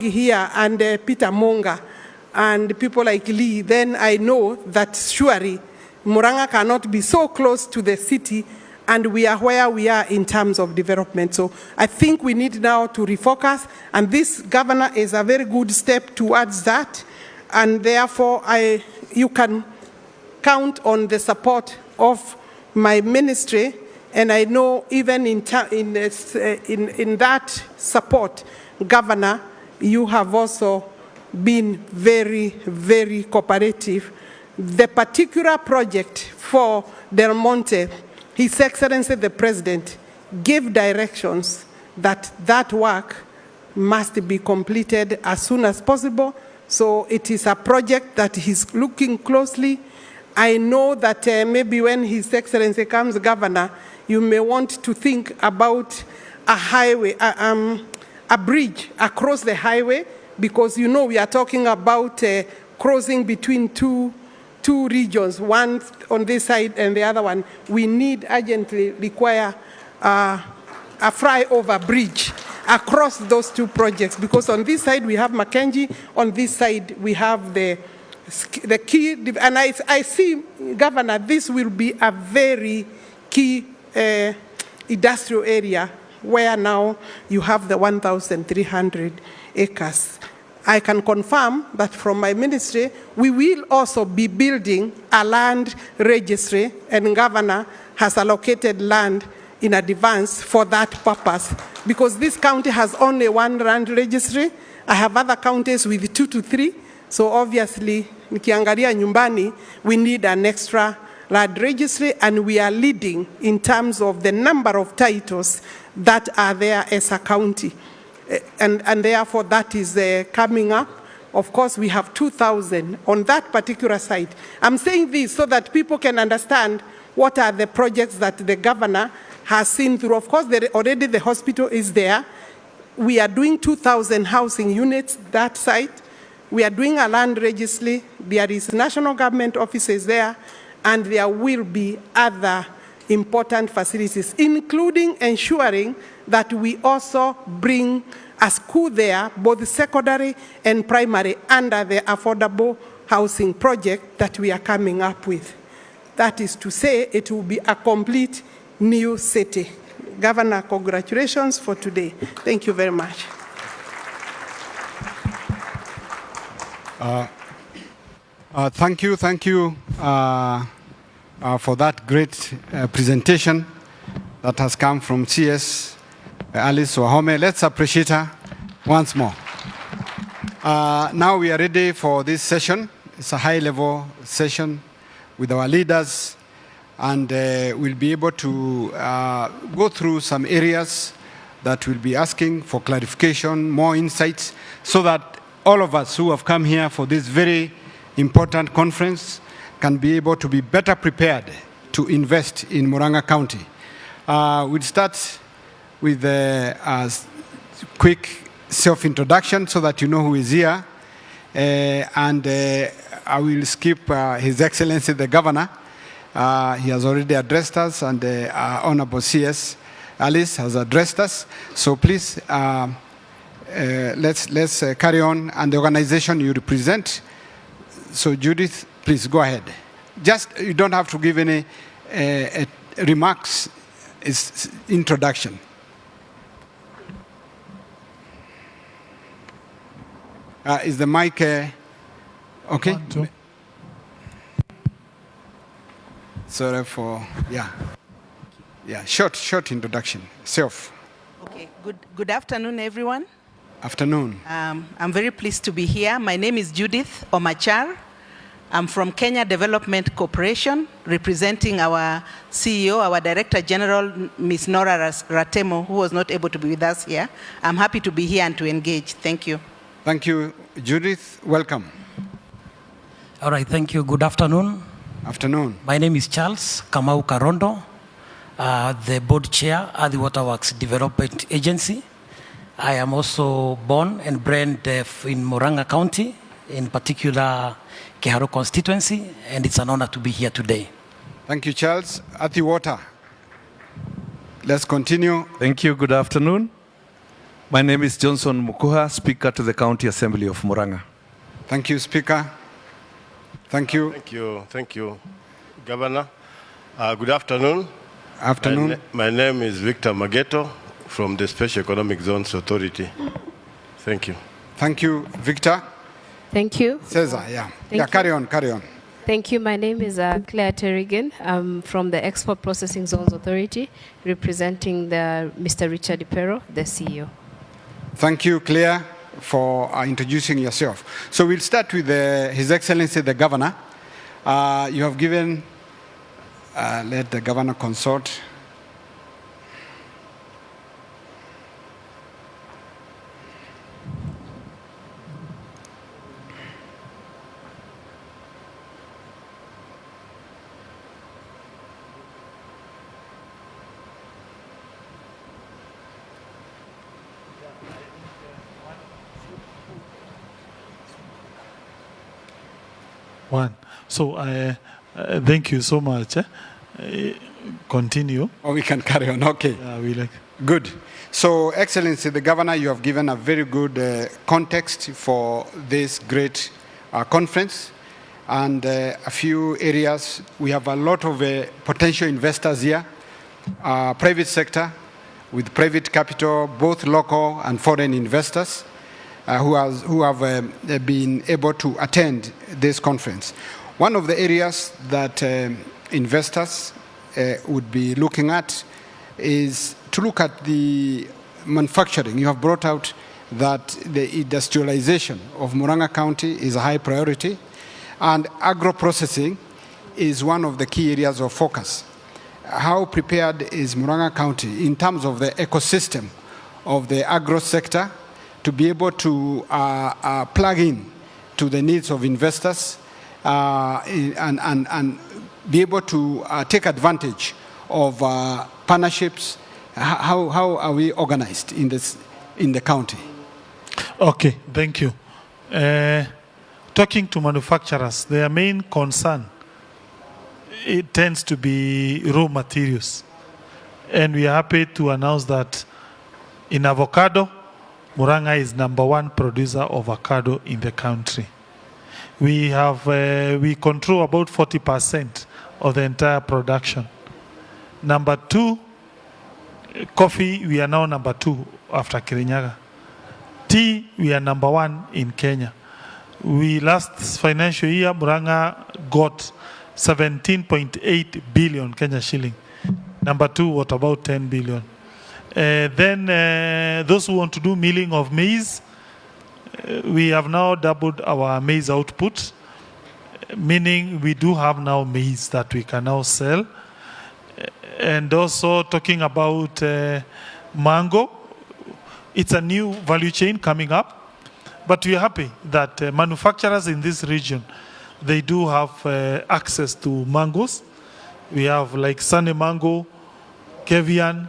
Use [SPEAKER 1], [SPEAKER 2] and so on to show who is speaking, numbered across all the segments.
[SPEAKER 1] here and Peter Monga and people like Lee, then I know that surely Murang'A cannot be so close to the city, and we are where we are in terms of development. So I think we need now to refocus, and this governor is a very good step towards that, and therefore you can count on the support of my ministry, and I know even in that support, Governor, you have also been very, very cooperative. The particular project for Del Monte, His Excellency the President gave directions that that work must be completed as soon as possible. So it is a project that he's looking closely. I know that maybe when His Excellency comes governor, you may want to think about a highway, a bridge across the highway, because you know we are talking about crossing between two regions, one on this side and the other one. We need urgently require a flyover bridge across those two projects, because on this side we have Mackenzie, on this side we have the key, and I see, Governor, this will be a very key industrial area where now you have the 1,300 acres. I can confirm that from my ministry, we will also be building a land registry, and Governor has allocated land in advance for that purpose, because this county has only one land registry. I have other counties with 2 to 3, so obviously, nikiangalia nyumbani, we need an extra land registry, and we are leading in terms of the number of titles that are there as a county. And therefore, that is coming up. Of course, we have 2,000 on that particular site. I'm saying this so that people can understand what are the projects that the governor has seen through. Of course, already the hospital is there. We are doing 2,000 housing units, that site. We are doing a land registry. There is national government offices there, and there will be other important facilities, including ensuring that we also bring a school there, both secondary and primary, under the affordable housing project that we are coming up with. That is to say, it will be a complete new city. Governor, congratulations for today. Thank you very much.
[SPEAKER 2] Thank you for that great presentation that has come from CS Alice Wahome. Let's appreciate her once more. Now we are ready for this session. It's a high-level session with our leaders, and we'll be able to go through some areas that we'll be asking for clarification, more insights, so that all of us who have come here for this very important conference can be able to be better prepared to invest in Murang'A County. We'll start with a quick self-introduction so that you know who is here. And I will skip His Excellency the Governor. He has already addressed us, and Honorable CS Alice has addressed us. So please, let's carry on, and the organization you represent. So Judith, please go ahead. Just, you don't have to give any remarks. It's introduction. Is the mic okay?
[SPEAKER 3] 1, 2.
[SPEAKER 2] Sorry for, yeah, short introduction. Self.
[SPEAKER 4] Okay, good afternoon, everyone.
[SPEAKER 2] Afternoon.
[SPEAKER 4] I'm very pleased to be here. My name is Judith Omachar. I'm from Kenya Development Corporation, representing our CEO, our Director General, Ms. Nora Ratemo, who was not able to be with us here. I'm happy to be here and to engage. Thank you.
[SPEAKER 2] Thank you, Judith. Welcome.
[SPEAKER 3] All right, thank you. Good afternoon.
[SPEAKER 2] Afternoon.
[SPEAKER 3] My name is Charles Kamau Karondo, the board chair at the Waterworks Development Agency. I am also born and bred in Murang'A County, in particular Keharo constituency, and it's an honor to be here today.
[SPEAKER 2] Thank you, Charles. Ati Water. Let's continue.
[SPEAKER 5] Thank you. Good afternoon. My name is Johnson Mukuha, Speaker to the County Assembly of Murang'A.
[SPEAKER 2] Thank you, Speaker. Thank you.
[SPEAKER 6] Thank you, Governor. Good afternoon.
[SPEAKER 2] Afternoon.
[SPEAKER 6] My name is Victor Mageto from the Special Economic Zones Authority. Thank you.
[SPEAKER 2] Thank you, Victor.
[SPEAKER 7] Thank you.
[SPEAKER 2] Cesar, carry on.
[SPEAKER 7] Thank you. My name is Claire Terrigan. I'm from the Export Processing Zones Authority, representing Mr. Richard Ipero, the CEO.
[SPEAKER 2] Thank you, Claire, for introducing yourself. So we'll start with His Excellency the Governor. You have given, let the Governor consult.
[SPEAKER 8] One. So thank you so much. Continue.
[SPEAKER 2] Or we can carry on. Okay.
[SPEAKER 8] We like.
[SPEAKER 2] Good. So, Excellency the Governor, you have given a very good context for this great conference and a few areas. We have a lot of potential investors here, private sector with private capital, both local and foreign investors. Who have been able to attend this conference. One of the areas that investors would be looking at is to look at the manufacturing. You have brought out that the industrialization of Murang'A County is a high priority, and agro-processing is one of the key areas of focus. How prepared is Murang'A County in terms of the ecosystem of the agro sector to be able to plug in to the needs of investors and be able to take advantage of partnerships? How are we organized in the county?
[SPEAKER 8] Okay, thank you. Talking to manufacturers, their main concern, it tends to be raw materials. And we are happy to announce that in avocado, Murang'A is #1 producer of avocado in the country. We control about 40% of the entire production. Number 2, coffee, we are now #2 after Kirinyaga. Tea, we are #1 in Kenya. Last financial year, Murang'A got 17.8 billion Kenya shilling. Number 2, what about 10 billion? Then those who want to do milling of maize, we have now doubled our maize output, meaning we do have now maize that we can now sell. And also talking about mango, it's a new value chain coming up, but we are happy that manufacturers in this region, they do have access to mangoes. We have like Sunny Mango, Kevian,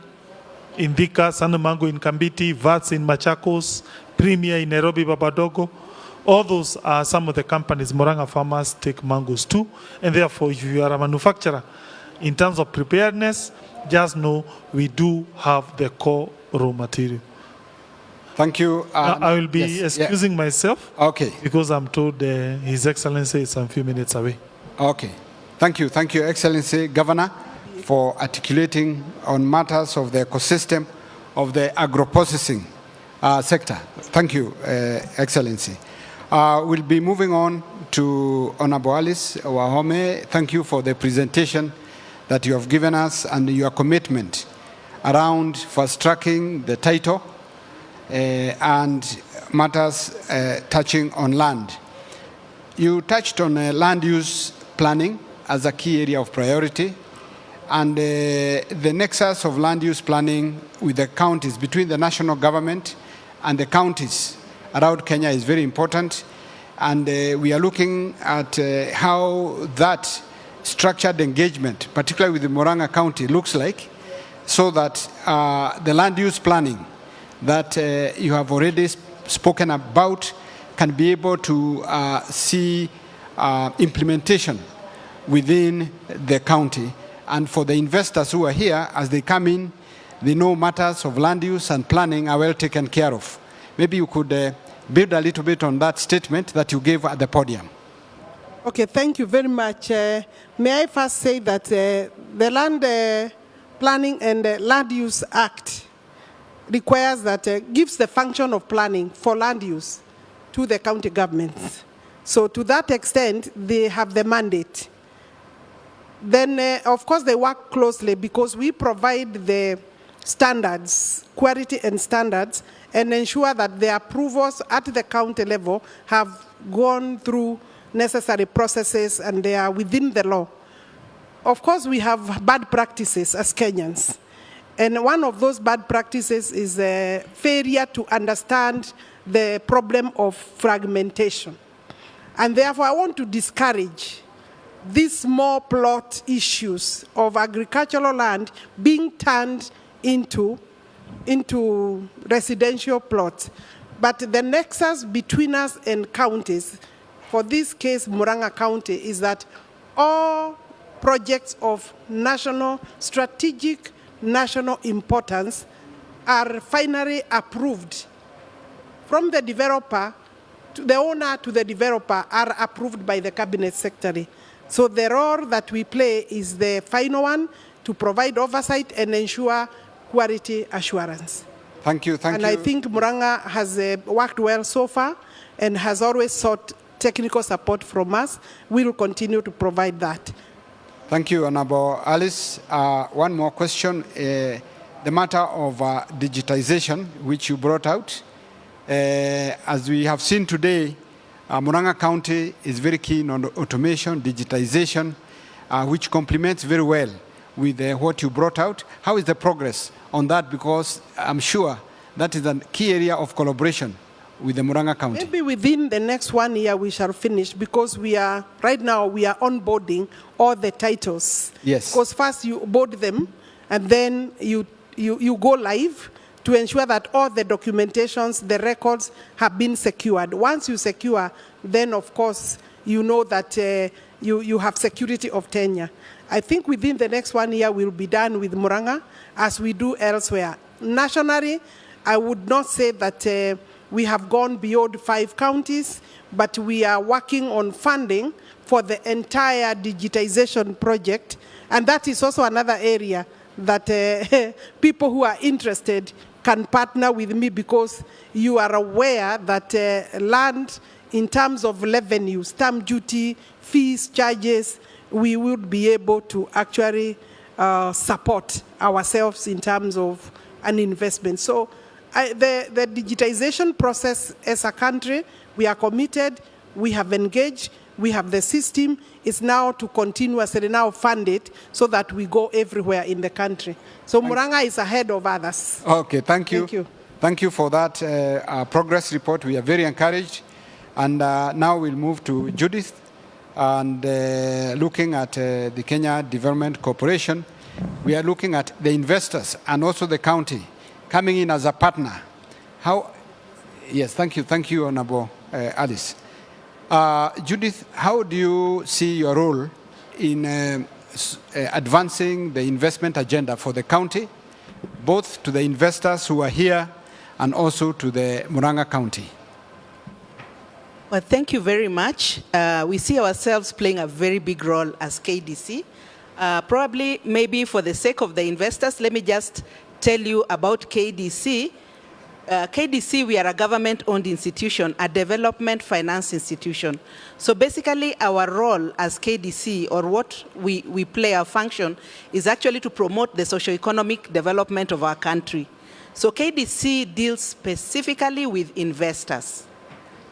[SPEAKER 8] Indika, Sunny Mango in Kambiti, Vats in Machakos, Premier in Nairobi, Babadogo. All those are some of the companies Murang'A farmers take mangoes to. And therefore, if you are a manufacturer, in terms of preparedness, just know we do have the core raw material.
[SPEAKER 2] Thank you.
[SPEAKER 8] I will be excusing myself.
[SPEAKER 2] Okay.
[SPEAKER 8] Because I'm told His Excellency is a few minutes away.
[SPEAKER 2] Okay. Thank you. Thank you, Excellency Governor, for articulating on matters of the ecosystem of the agro-processing sector. Thank you, Excellency. We'll be moving on to Honorable Alice Wahome. Thank you for the presentation that you have given us and your commitment around fast-tracking the title and matters touching on land. You touched on land use planning as a key area of priority, and the nexus of land use planning with the counties, between the national government and the counties around Kenya, is very important. And we are looking at how that structured engagement, particularly with the Murang'A County, looks like, so that the land use planning that you have already spoken about can be able to see implementation within the county. And for the investors who are here, as they come in, They know matters of land use and planning are well taken care of. Maybe you could build a little bit on that statement that you gave at the podium.
[SPEAKER 1] Okay, thank you very much. May I first say that the Land Planning and Land Use Act requires that, gives the function of planning for land use to the county governments. So to that extent, they have the mandate. Then, of course, they work closely because we provide the standards, quality and standards, and ensure that the approvals at the county level have gone through necessary processes and they are within the law. Of course, we have bad practices as Kenyans. And one of those bad practices is a failure to understand the problem of fragmentation. And therefore, I want to discourage these small plot issues of agricultural land being turned into residential plots. But the nexus between us and counties, for this case, Murang'A County, is that all projects of strategic national importance are finally approved. From the developer, to the owner to the developer, are approved by the cabinet secretary. So the role that we play is the final one, to provide oversight and ensure quality assurance.
[SPEAKER 2] Thank you, thank
[SPEAKER 1] and
[SPEAKER 2] you.
[SPEAKER 1] And I think Murang'A has worked well so far and has always sought technical support from us. We will continue to provide that.
[SPEAKER 2] Thank you, Honorable Alice. One more question. The matter of digitization, which you brought out. As we have seen today, Murang'A County is very keen on automation, digitization, which complements very well with what you brought out. How is the progress on that? Because I'm sure that is a key area of collaboration with the Murang'A County.
[SPEAKER 1] Maybe within the next 1 year we shall finish, because right now we are onboarding all the titles.
[SPEAKER 2] Yes.
[SPEAKER 1] Because first you board them and then you go live to ensure that all the documentations, the records have been secured. Once you secure, then of course you know that you have security of tenure. I think within the next 1 year we'll be done with Murang'A, as we do elsewhere. Nationally, I would not say that we have gone beyond 5 counties, but we are working on funding for the entire digitization project. And that is also another area that people who are interested can partner with me, because you are aware that land, in terms of revenue, stamp duty, fees, charges, we would be able to actually support ourselves in terms of an investment. So the digitization process as a country, we are committed, we have engaged, we have the system. It's now to continuously now fund it so that we go everywhere in the country. So Murang'A is ahead of others.
[SPEAKER 2] Okay, thank you.
[SPEAKER 1] Thank you.
[SPEAKER 2] Thank you for that progress report. We are very encouraged. And now we'll move to Judith. And looking at the Kenya Development Corporation, we are looking at the investors and also the county coming in as a partner. Yes, thank you, Honorable Alice. Judith, how do you see your role in advancing the investment agenda for the county, both to the investors who are here and also to the Murang'A County?
[SPEAKER 4] Well, thank you very much. We see ourselves playing a very big role as KDC. Probably, maybe for the sake of the investors, let me just tell you about KDC. KDC, we are a government-owned institution, a development finance institution. So basically, our role as KDC, or what we play, our function, is actually to promote the socio-economic development of our country. So KDC deals specifically with investors.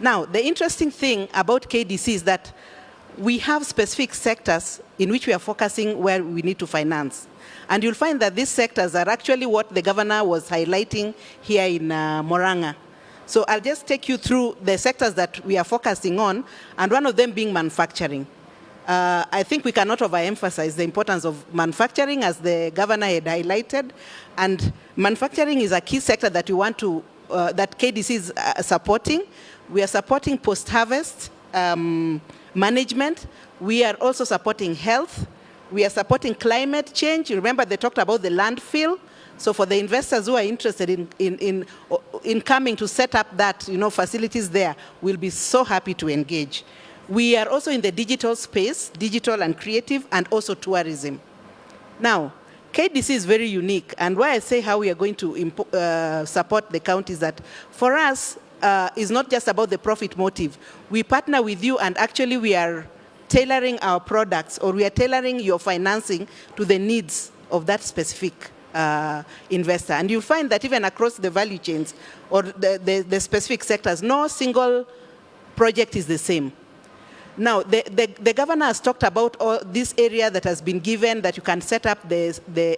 [SPEAKER 4] Now, the interesting thing about KDC is that we have specific sectors in which we are focusing where we need to finance. And you'll find that these sectors are actually what the governor was highlighting here in Murang'A. So I'll just take you through the sectors that we are focusing on, and one of them being manufacturing. I think we cannot overemphasize the importance of manufacturing, as the governor had highlighted. And manufacturing is a key sector that we want to, that KDC is supporting. We are supporting post-harvest management. We are also supporting health. We are supporting climate change. You remember they talked about the landfill. So for the investors who are interested in coming to set up that, facilities there, we'll be so happy to engage. We are also in the digital space, digital and creative, and also tourism. Now, KDC is very unique, and why I say how we are going to support the county is that for us, it's not just about the profit motive. We partner with you, and actually we are tailoring our products, or we are tailoring your financing to the needs of that specific investor. And you'll find that even across the value chains or the specific sectors, no single project is the same. Now, the governor has talked about all this area that has been given, that you can set up the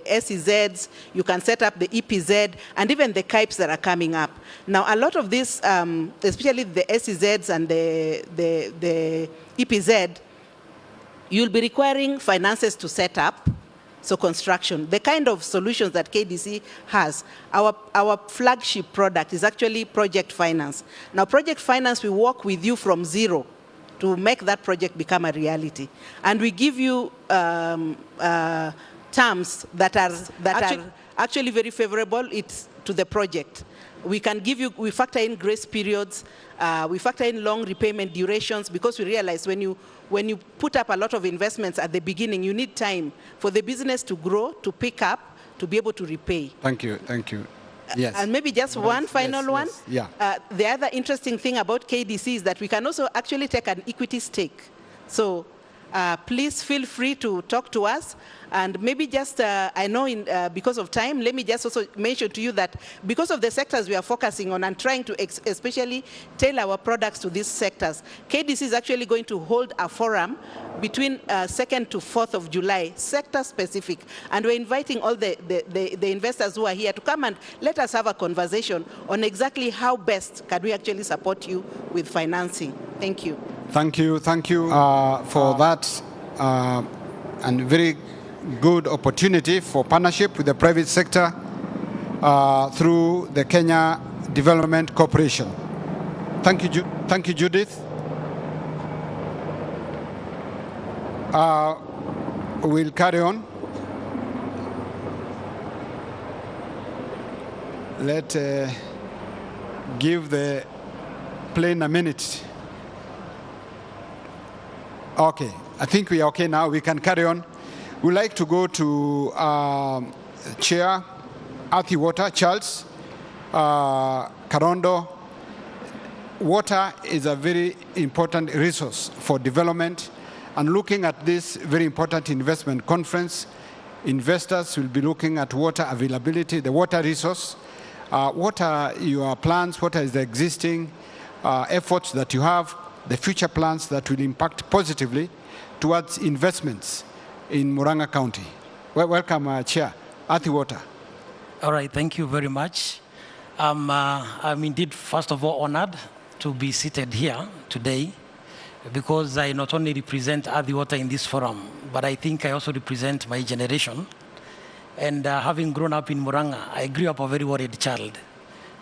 [SPEAKER 4] SEZs, you can set up the EPZ, and even the KIPES that are coming up. Now, a lot of this, especially the SEZs and the EPZ, you'll be requiring finances to set up, so construction. The kind of solutions that KDC has, our flagship product is actually project finance. Now, project finance, we work with you from zero to make that project become a reality. And we give you terms that are actually very favorable to the project. We factor in grace periods, we factor in long repayment durations, because we realize when you put up a lot of investments at the beginning, you need time for the business to grow, to pick up, to be able to repay.
[SPEAKER 2] Thank you. Yes.
[SPEAKER 4] And maybe just one final one.
[SPEAKER 2] Yeah.
[SPEAKER 4] The other interesting thing about KDC is that we can also actually take an equity stake. So please feel free to talk to us. And maybe just, I know because of time, let me just also mention to you that because of the sectors we are focusing on and trying to especially tailor our products to these sectors, KDC is actually going to hold a forum between 2nd to 4th of July, sector specific. And we're inviting all the investors who are here to come and let us have a conversation on exactly how best can we actually support you with financing. Thank you.
[SPEAKER 2] Thank you for that and very good opportunity for partnership with the private sector through the Kenya Development Corporation. Thank you, Judith. We'll carry on. Let's give the plane a minute. Okay, I think we are okay now. We can carry on. We'd like to go to Chair, Earthy Water, Charles Karondo. Water is a very important resource for development, and looking at this very important investment conference, investors will be looking at water availability, the water resource. What are your plans? What is the existing efforts that you have, the future plans that will impact positively towards investments in Murang'A County? Welcome, Chair. Earthy Water.
[SPEAKER 3] All right, thank you very much. I'm indeed, first of all, honored to be seated here today, because I not only represent Earthy Water in this forum, but I think I also represent my generation. And having grown up in Murang'A, I grew up a very worried child,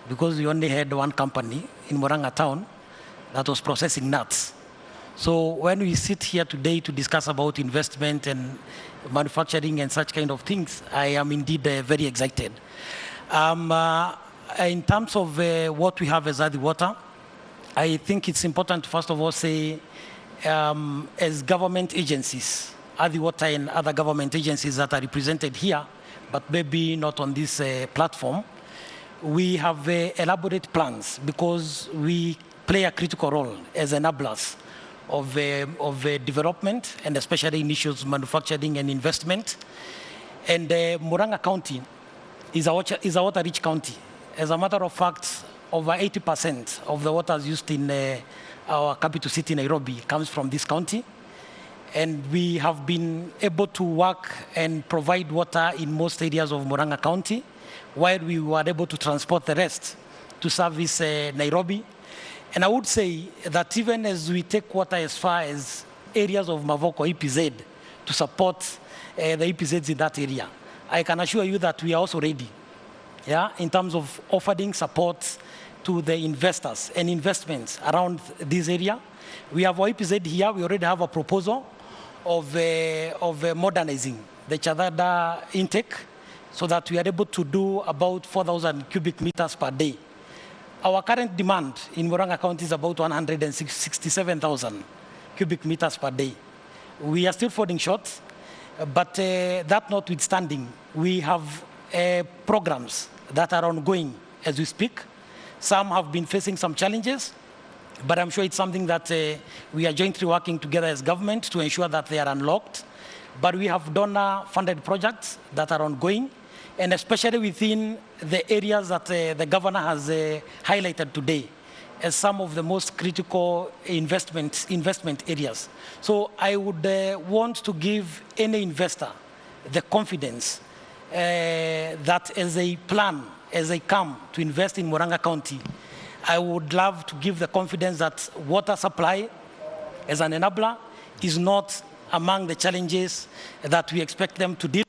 [SPEAKER 3] because we only had one company in Murang'A town that was processing nuts. So when we sit here today to discuss about investment and manufacturing and such kind of things, I am indeed very excited. In terms of what we have as Earthy Water, I think it's important to first of all say, as government agencies, Earthy Water and other government agencies that are represented here, but maybe not on this platform, we have elaborate plans, because we play a critical role as enablers of development, and especially in issues manufacturing and investment. And Murang'A County is a water-rich county. As a matter of fact, over 80% of the water used in our capital city, Nairobi, comes from this county. And we have been able to work and provide water in most areas of Murang'A County, while we were able to transport the rest to service Nairobi. And I would say that even as we take water as far as areas of Mavoko EPZ to support the EPZs in that area, I can assure you that we are also ready, in terms of offering support to the investors and investments around this area. We have our EPZ here. We already have a proposal of modernizing the Chadada intake, so that we are able to do about 4,000 cubic meters per day. Our current demand in Murang'A County is about 167,000 cubic meters per day. We are still falling short, but that notwithstanding, we have programs that are ongoing as we speak. Some have been facing some challenges, but I'm sure it's something that we are jointly working together as government to ensure that they are unlocked. But we have donor-funded projects that are ongoing, and especially within the areas that the governor has highlighted today as some of the most critical investment areas. So I would want to give any investor the confidence that as they plan, as they come to invest in Murang'A County, I would love to give the confidence that water supply as an enabler is not among the challenges that we expect them to deal with,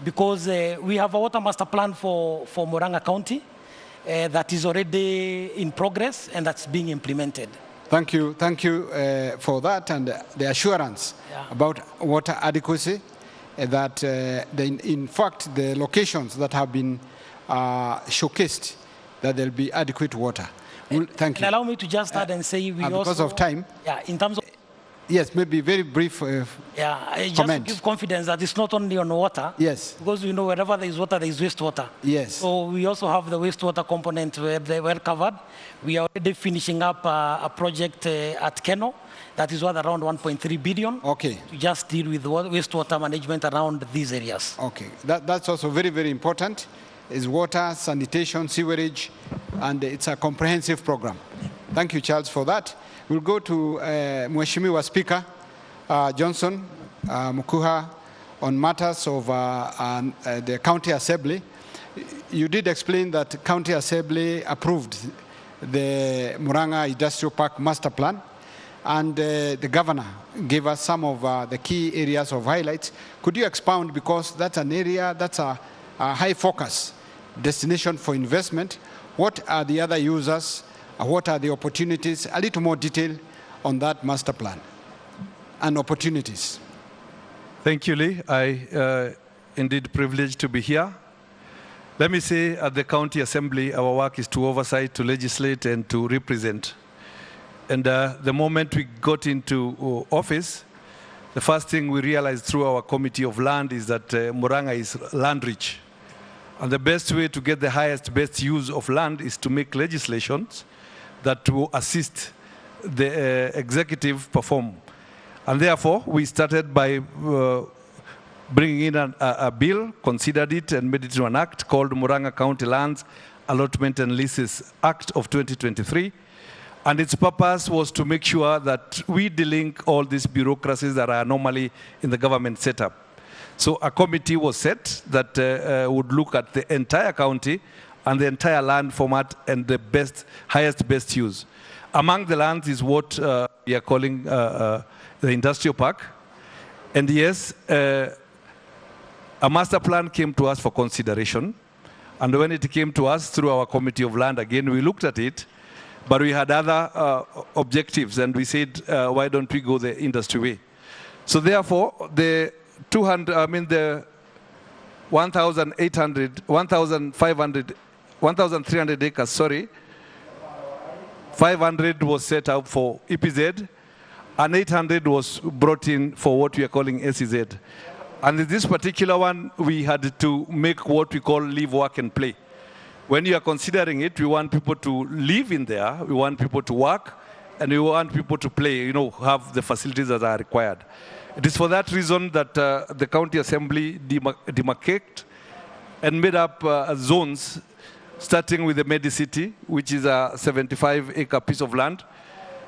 [SPEAKER 3] because we have a water master plan for Murang'A County that is already in progress and that's being implemented.
[SPEAKER 2] Thank you for that and the assurance about water adequacy, that in fact the locations that have been showcased, that there'll be adequate water. Thank you.
[SPEAKER 3] And allow me to just add and say we also...
[SPEAKER 2] Because of time.
[SPEAKER 3] Yeah, in terms of...
[SPEAKER 2] Yes, maybe very brief
[SPEAKER 3] just
[SPEAKER 2] comment.
[SPEAKER 3] to give confidence that it's not only on water.
[SPEAKER 2] Yes.
[SPEAKER 3] Because we know wherever there is water, there is wastewater.
[SPEAKER 2] Yes.
[SPEAKER 3] So we also have the wastewater component where they were covered. We are already finishing up a project at Keno that is worth around 1.3 billion.
[SPEAKER 2] Okay.
[SPEAKER 3] To just deal with wastewater management around these areas.
[SPEAKER 2] Okay. That's also very, very important. Is water, sanitation, sewerage, and it's a comprehensive program. Thank you, Charles, for that. We'll go to Mheshimiwa Speaker Johnson Mukuha on matters of the County Assembly. You did explain that County Assembly approved the Murang'A Industrial Park Master Plan, and the Governor gave us some of the key areas of highlights. Could you expound, because that's an area that's a high focus destination for investment? What are the other users? What are the opportunities? A little more detail on that master plan and opportunities.
[SPEAKER 5] Thank you, Lee. I indeed privileged to be here. Let me say, at the County Assembly, our work is to oversight, to legislate, and to represent. And the moment we got into office, the first thing we realized through our Committee of Land is that Murang'A is land rich. And the best way to get the highest, best use of land is to make legislations that will assist the executive perform. And therefore, we started by bringing in a bill, considered it, and made it into an act called Murang'A County Lands Allotment and Leases Act of 2023. And its purpose was to make sure that we delink all these bureaucracies that are normally in the government setup. So a committee was set that would look at the entire county and the entire land format and the highest best use. Among the lands is what we are calling the industrial park. And yes, a master plan came to us for consideration. And when it came to us through our Committee of Land, again, we looked at it, but we had other objectives, and we said, why don't we go the industry way? So therefore, the 1,300 acres, 500 was set up for EPZ, and 800 was brought in for what we are calling SEZ. And in this particular one, we had to make what we call live, work, and play. When you are considering it, we want people to live in there, we want people to work, and we want people to play, have the facilities that are required. It is for that reason that the County Assembly demarcated and made up zones, starting with the Medicity, which is a 75-acre piece of land,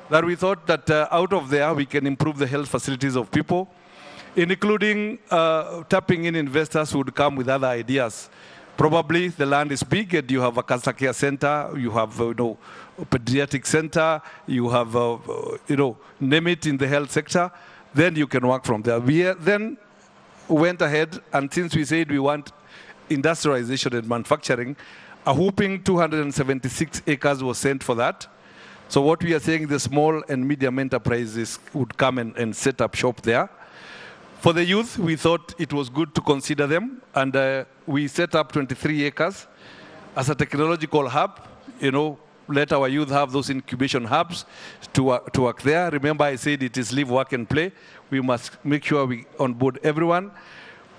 [SPEAKER 5] that we thought that out of there we can improve the health facilities of people, including tapping in investors who would come with other ideas. Probably the land is big and you have a cancer care center, you have a pediatric center, you have, name it in the health sector, then you can work from there. We then went ahead, and since we said we want industrialization and manufacturing, a whooping 276 acres was sent for that. So what we are saying, the small and medium enterprises would come and set up shop there. For the youth, we thought it was good to consider them, and we set up 23 acres as a technological hub, let our youth have those incubation hubs to work there. Remember, I said it is live, work, and play. We must make sure we onboard everyone.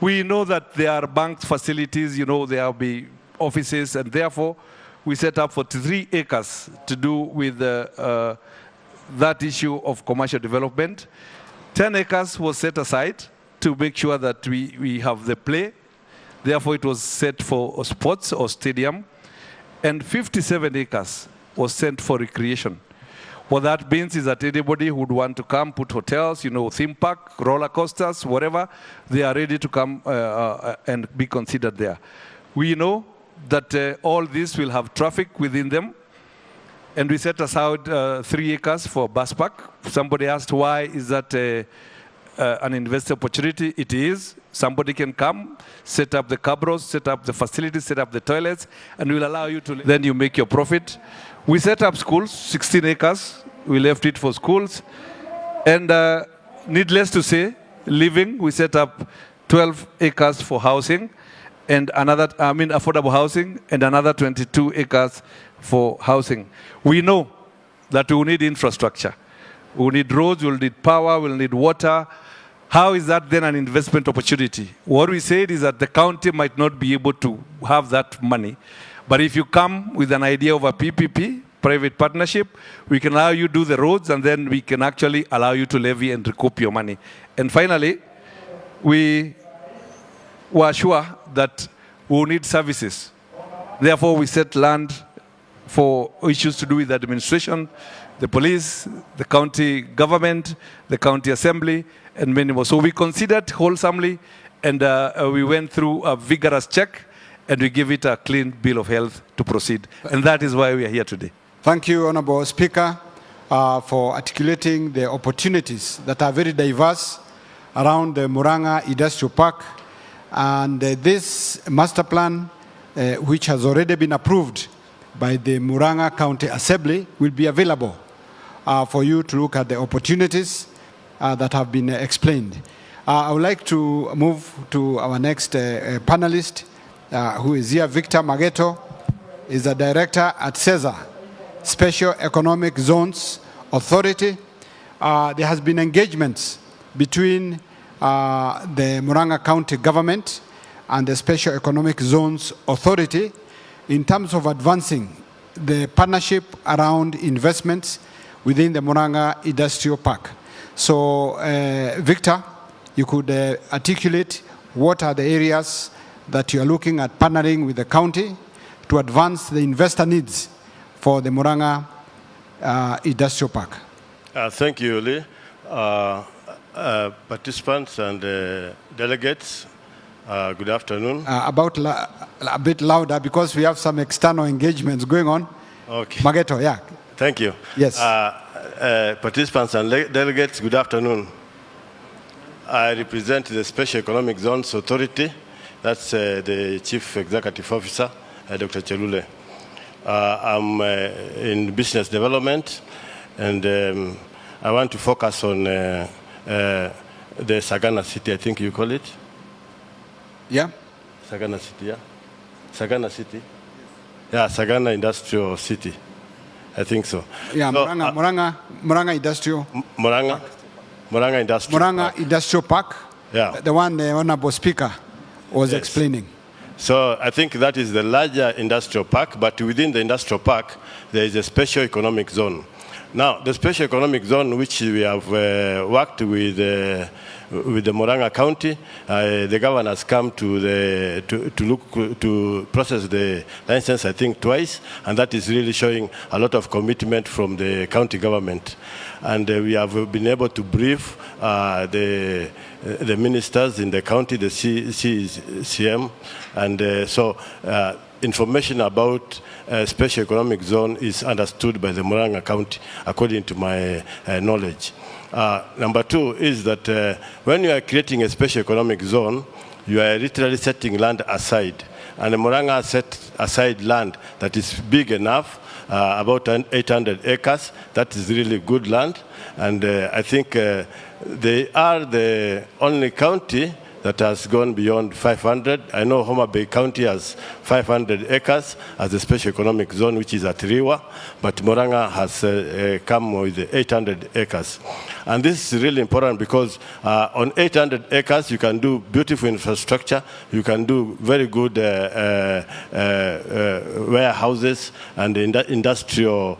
[SPEAKER 5] We know that there are banks, facilities, there will be offices, and therefore we set up 43 acres to do with that issue of commercial development. 10 acres was set aside to make sure that we have the play. Therefore, it was set for sports or stadium. And 57 acres was sent for recreation. What that means is that anybody who would want to come, put hotels, theme park, roller coasters, whatever, they are ready to come and be considered there. We know that all this will have traffic within them. And we set aside 3 acres for bus park. Somebody asked, why is that an investor opportunity? It is. Somebody can come, set up the cabros, set up the facilities, set up the toilets, and we'll allow you to, then you make your profit. We set up schools, 16 acres. We left it for schools. And needless to say, living, we set up 12 acres for housing, and affordable housing, and another 22 acres for housing. We know that we will need infrastructure. We will need roads, we will need power, we will need water. How is that then an investment opportunity? What we said is that the county might not be able to have that money. But if you come with an idea of a PPP, private partnership, we can allow you to do the roads, and then we can actually allow you to levy and recoup your money. And finally, we were sure that we will need services. Therefore, we set land for issues to do with administration, the police, the county government, the county assembly, and many more. So we considered wholesomely, and we went through a vigorous check, and we give it a clean bill of health to proceed. And that is why we are here today.
[SPEAKER 2] Thank you, Honorable Speaker, for articulating the opportunities that are very diverse around the Murang'A Industrial Park. And this master plan, which has already been approved by the Murang'A County Assembly, will be available for you to look at the opportunities that have been explained. I would like to move to our next panelist, who is here. Victor Mageto is the director at CESA, Special Economic Zones Authority. There has been engagements between the Murang'A County government and the Special Economic Zones Authority in terms of advancing the partnership around investments within the Murang'A Industrial Park. So, Victor, you could articulate what are the areas that you are looking at partnering with the county to advance the investor needs for the Murang'A Industrial Park.
[SPEAKER 6] Thank you, Lee. Participants and delegates, good afternoon.
[SPEAKER 2] A bit louder because we have some external engagements going on.
[SPEAKER 6] Okay.
[SPEAKER 2] Mageto, yeah.
[SPEAKER 6] Thank you.
[SPEAKER 2] Yes.
[SPEAKER 6] Participants and delegates, good afternoon. I represent the Special Economic Zones Authority. That's the Chief Executive Officer, Dr. Chelule. I'm in business development, and I want to focus on the Sagana City, I think you call it.
[SPEAKER 2] Yeah?
[SPEAKER 6] Sagana City, yeah? Sagana City? Yeah, Sagana Industrial City. I think so.
[SPEAKER 2] Yeah,
[SPEAKER 6] so,
[SPEAKER 2] Murang'A Industrial.
[SPEAKER 6] Murang'A Industrial
[SPEAKER 2] Park. Industrial Park.
[SPEAKER 6] Yeah.
[SPEAKER 2] The one the Honorable Speaker was explaining.
[SPEAKER 6] So I think that is the larger industrial park, but within the industrial park, there is a special economic zone. Now, the special economic zone, which we have worked with the Murang'A County, the governor has come to process the license, I think, twice, and that is really showing a lot of commitment from the county government. And we have been able to brief the ministers in the county, the CM, and so information about special economic zone is understood by the Murang'A County, according to my knowledge. Number two is that when you are creating a special economic zone, you are literally setting land aside. And the Murang'A set aside land that is big enough about 800 acres. That is really good land. And I think they are the only county that has gone beyond 500. I know Homa Bay County has 500 acres as a special economic zone, which is at Riwa, but Murang'A has come with 800 acres. And this is really important because on 800 acres, you can do beautiful infrastructure, you can do very good warehouses and industrial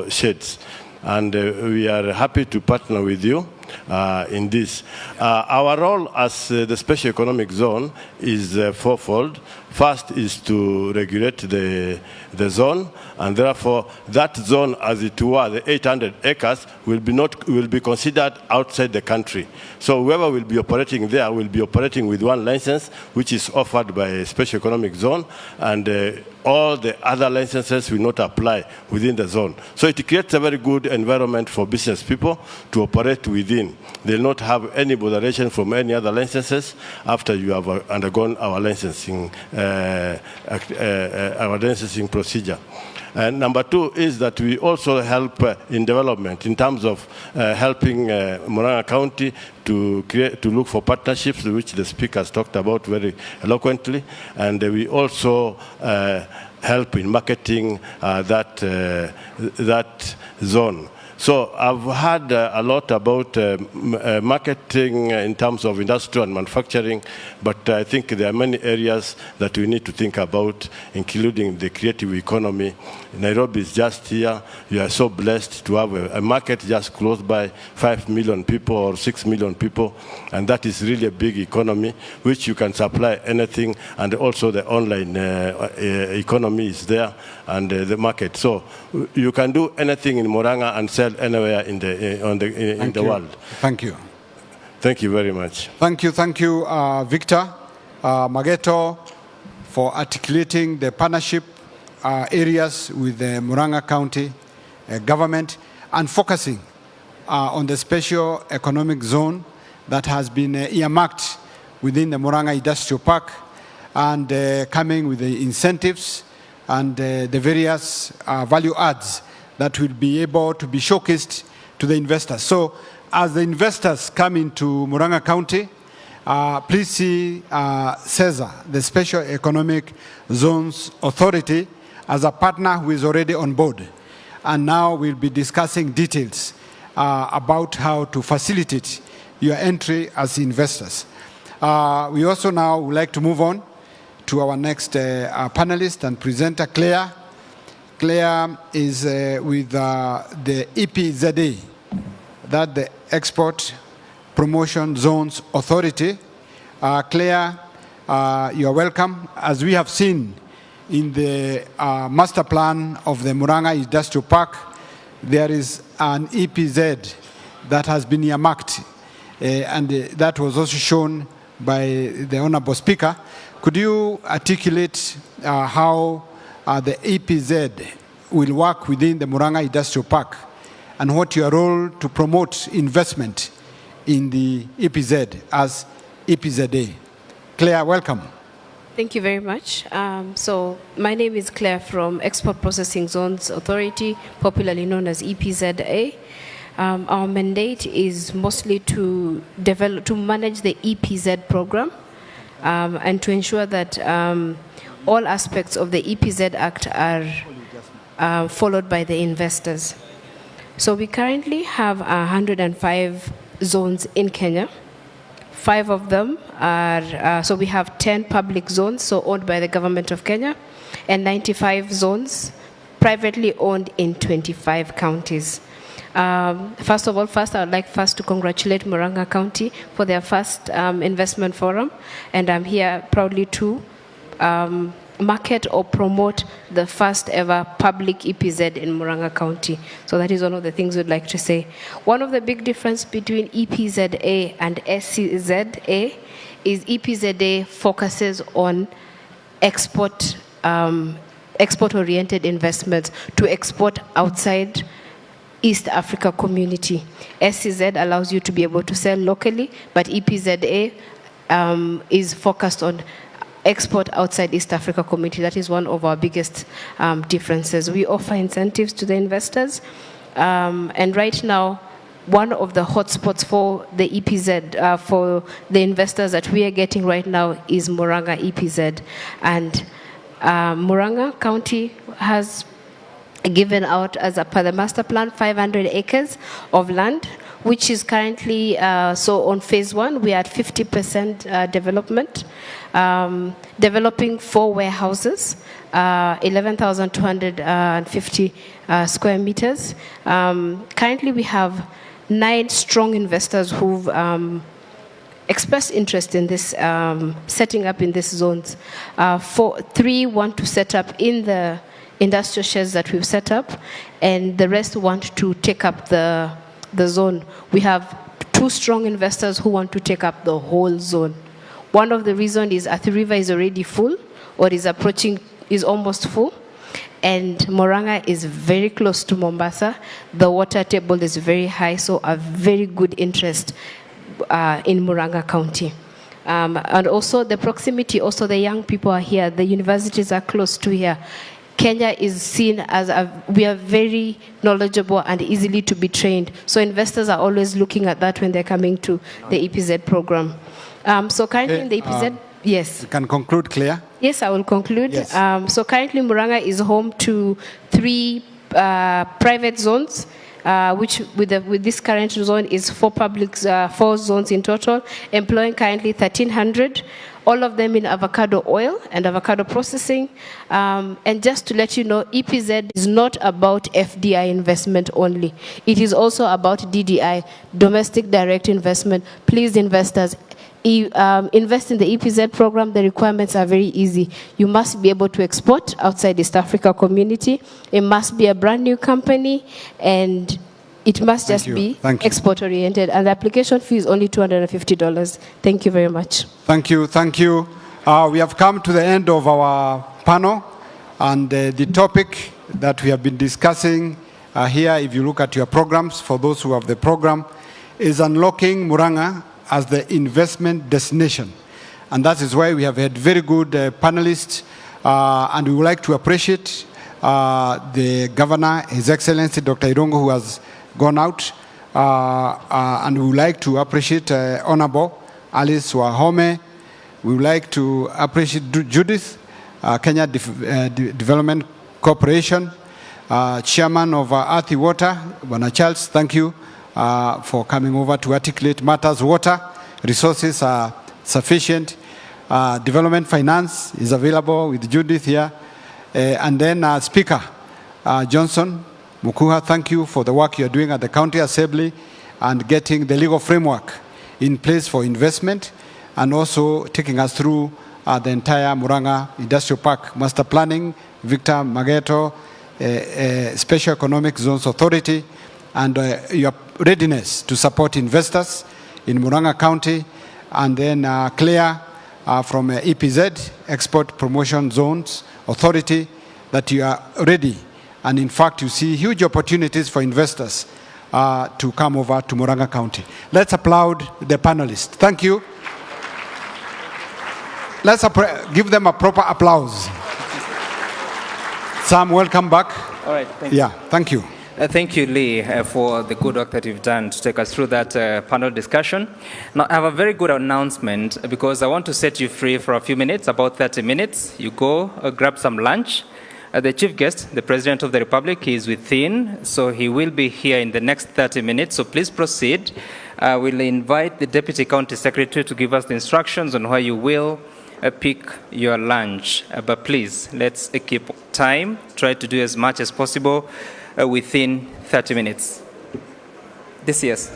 [SPEAKER 6] sheds. And we are happy to partner with you in this. Our role as the special economic zone is fourfold. First is to regulate the zone, and therefore that zone, as it were, the 800 acres, will be considered outside the country. So whoever will be operating there will be operating with one license, which is offered by a special economic zone, and all the other licenses will not apply within the zone. So it creates a very good environment for business people to operate within. They'll not have any botheration from any other licenses after you have undergone our licensing procedure. And number two is that we also help in development in terms of helping Murang'A County to look for partnerships, which the speaker has talked about very eloquently, and we also help in marketing that zone. So I've heard a lot about marketing in terms of industrial and manufacturing, but I think there are many areas that we need to think about, including the creative economy. Nairobi is just here. You are so blessed to have a market just close by, 5 million people or 6 million people, and that is really a big economy, which you can supply anything, and also the online economy is there, and the market. So you can do anything in Murang'A and sell anywhere in the world.
[SPEAKER 2] Thank you.
[SPEAKER 6] Thank you very much.
[SPEAKER 2] Thank you, Victor Mageto, for articulating the partnership areas with the Murang'A County government and focusing on the special economic zone that has been earmarked within the Murang'A Industrial Park, and coming with the incentives and the various value adds that will be able to be showcased to the investors. So as the investors come into Murang'A County, please see CESA, the Special Economic Zones Authority, as a partner who is already on board. And now we'll be discussing details about how to facilitate your entry as investors. We also now would like to move on to our next panelist and presenter, Claire. Claire is with the EPZA, that the Export Promotion Zones Authority. Claire, you are welcome. As we have seen in the master plan of the Murang'A Industrial Park, there is an EPZ that has been earmarked, and that was also shown by the Honorable Speaker. Could you articulate how the EPZ will work within the Murang'A Industrial Park, and what your role to promote investment in the EPZ as EPZA? Claire, welcome.
[SPEAKER 7] Thank you very much. So my name is Claire from Export Processing Zones Authority, popularly known as EPZA. Our mandate is mostly to manage the EPZ program and to ensure that all aspects of the EPZ Act are followed by the investors. So we currently have 105 zones in Kenya. 5 of them are, so we have 10 public zones, so owned by the government of Kenya, and 95 zones privately owned in 25 counties. First of all, I would like to congratulate Murang'A County for their first investment forum, and I'm here proudly to market or promote the first ever public EPZ in Murang'A County. So that is one of the things we'd like to say. One of the big difference between EPZA and SCZA is EPZA focuses on export-oriented investments to export outside East Africa community. SCZ allows you to be able to sell locally, but EPZA is focused on export outside East Africa community. That is one of our biggest differences. We offer incentives to the investors, and right now, one of the hotspots for the EPZ, for the investors that we are getting right now is Murang'A EPZ. And Murang'A County has given out, as per the master plan, 500 acres of land, which is currently, so on phase 1, we are at 50% development, developing 4 warehouses, 11,250 square meters. Currently, we have 9 strong investors who've expressed interest in this, setting up in these zones. 3 want to set up in the industrial sheds that we've set up, and the rest want to take up the zone. We have 2 strong investors who want to take up the whole zone. One of the reasons is Athi River is already full, or is almost full. And Murang'A is very close to Mombasa. The water table is very high, so a very good interest in Murang'A County. And also the proximity, also the young people are here. The universities are close to here. Kenya is seen as we are very knowledgeable and easily to be trained. So investors are always looking at that when they're coming to the EPZ program. So currently in the EPZ, yes.
[SPEAKER 2] You can conclude, Claire.
[SPEAKER 7] Yes, I will conclude.
[SPEAKER 2] Yes.
[SPEAKER 7] So currently Murang'A is home to 3 private zones, which with this current zone is 4 zones in total, employing currently 1,300, all of them in avocado oil and avocado processing. And just to let you know, EPZ is not about FDI investment only. It is also about DDI, domestic direct investment. Please, investors, invest in the EPZ program. The requirements are very easy. You must be able to export outside East Africa community. It must be a brand new company, and it must just be export oriented. And the application fee is only $250. Thank you very much.
[SPEAKER 2] Thank you. Thank you. We have come to the end of our panel, and the topic that we have been discussing here, if you look at your programs, for those who have the program, is unlocking Murang'A as the investment destination. And that is why we have had very good panelists, and we would like to appreciate the Governor, His Excellency Dr. Irongo, who has gone out, and we would like to appreciate Honorable Alice Wahome. We would like to appreciate Judith, Kenya Development Corporation, Chairman of Athi Water, Bwana Charles, thank you for coming over to articulate matters. Water resources are sufficient. Development finance is available with Judith here. And then Speaker Johnson Mukuha, thank you for the work you're doing at the County Assembly and getting the legal framework in place for investment, and also taking us through the entire Murang'A Industrial Park Master Planning, Victor Mageto, Special Economic Zones Authority, and your readiness to support investors in Murang'A County, and then Claire from EPZ, Export Promotion Zones Authority, that you are ready. And in fact, you see huge opportunities for investors to come over to Murang'A County. Let's applaud the panelists. Thank you. Let's give them a proper applause. Sam, welcome back.
[SPEAKER 9] All right, thank you.
[SPEAKER 2] Yeah, thank you.
[SPEAKER 9] Thank you, Lee, for the good work that you've done to take us through that panel discussion. Now, I have a very good announcement because I want to set you free for a few minutes, about 30 minutes. You go grab some lunch. The chief guest, the President of the Republic, is within, so he will be here in the next 30 minutes. So please proceed. We'll invite the Deputy County Secretary to give us the instructions on how you will pick your lunch. But please, let's keep time. Try to do as much as possible within 30 minutes. This yes.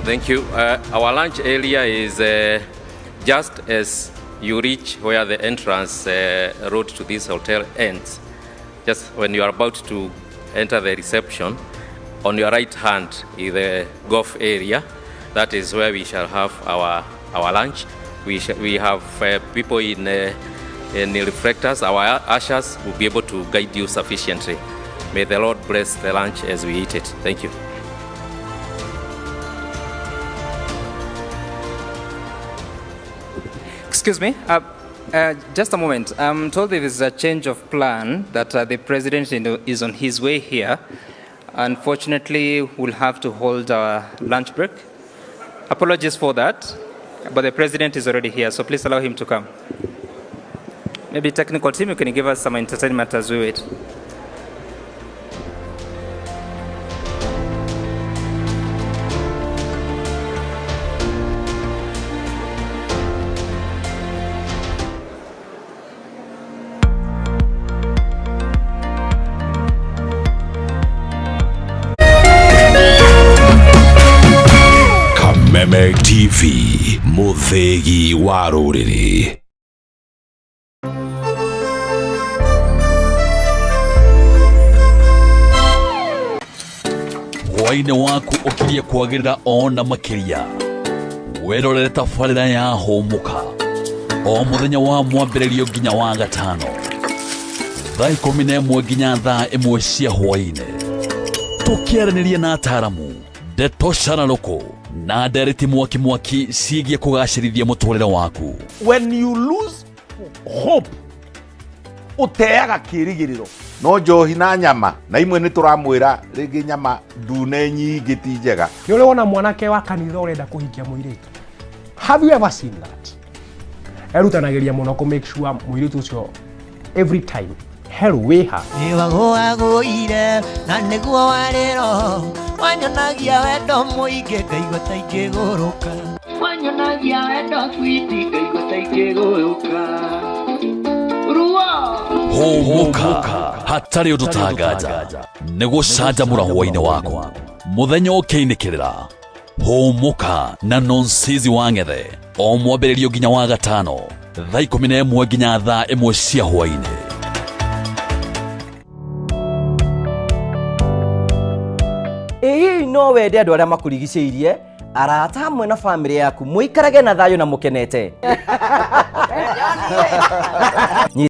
[SPEAKER 10] Thank you. Our lunch area is just as you reach where the entrance road to this hotel ends. Just when you are about to enter the reception, on your right hand is the golf area. That is where we shall have our lunch. We have people in the reflectors. Our ushers will be able to guide you sufficiently. May the Lord bless the lunch as we eat it. Thank you.
[SPEAKER 9] Excuse me. Just a moment. I'm told there is a change of plan that the president is on his way here. Unfortunately, we'll have to hold our lunch break. Apologies for that, but the president is already here, so please allow him to come. Maybe technical team, you can give us some entertainment as we wait.
[SPEAKER 11] Meme TV, Muthegi wa Rũrĩrĩ. Hwaĩ-inĩ waku ũkirie kwagĩrĩra ona makĩria. Wĩrorere tabarĩra ya Hũmũka. O mũthenya wa mwambĩrĩrio nginya wa gatano. Thaa 11 nginya thaa 1 cia hwaĩ-inĩ. Tũkĩaranĩria na ataaramu, ndeto canalũkũ na ndereti mwaki ciĩgiĩ kũgacĩrithia mũtũrĩre waku.
[SPEAKER 12] When you lose hope, uteaga kĩrĩgĩrĩro. No njohi na nyama na imwe nĩ tũramwĩra rĩngĩ nyama ndune nyingĩ ti njega.
[SPEAKER 13] Nĩ ũrĩ wona mwanake wa kanitha ũrenda kũhikia mũirĩtu. Have you ever seen that? Erutanagĩria mũno kũ make sure mũirĩtu ũcio every time hell wĩha.
[SPEAKER 14] Nĩwagũagũire na nĩguo warĩro wanyonagia wendo mũingĩ ngaigua ta ingĩgũrũka. Wanyonagia wendo switi ngaigua ta ingĩgũrũka.
[SPEAKER 11] Hũmũka hatarĩ ũndũ tangaja nĩ gũcanjamũra hwaĩ-inĩ waku. Mũthenya ũkĩinĩkĩrĩra Hũmũka na Nonsizi wa Ng'ethe o mwambĩrĩrio nginya wa gatano thaa 11 nginya thaa 1 cia hwaĩ-inĩ.
[SPEAKER 14] Ĩĩ no wende andũ arĩa makũrigicĩirie, arata hamwe na famĩlĩ yaku mũikarage na thayũ na mũkenete.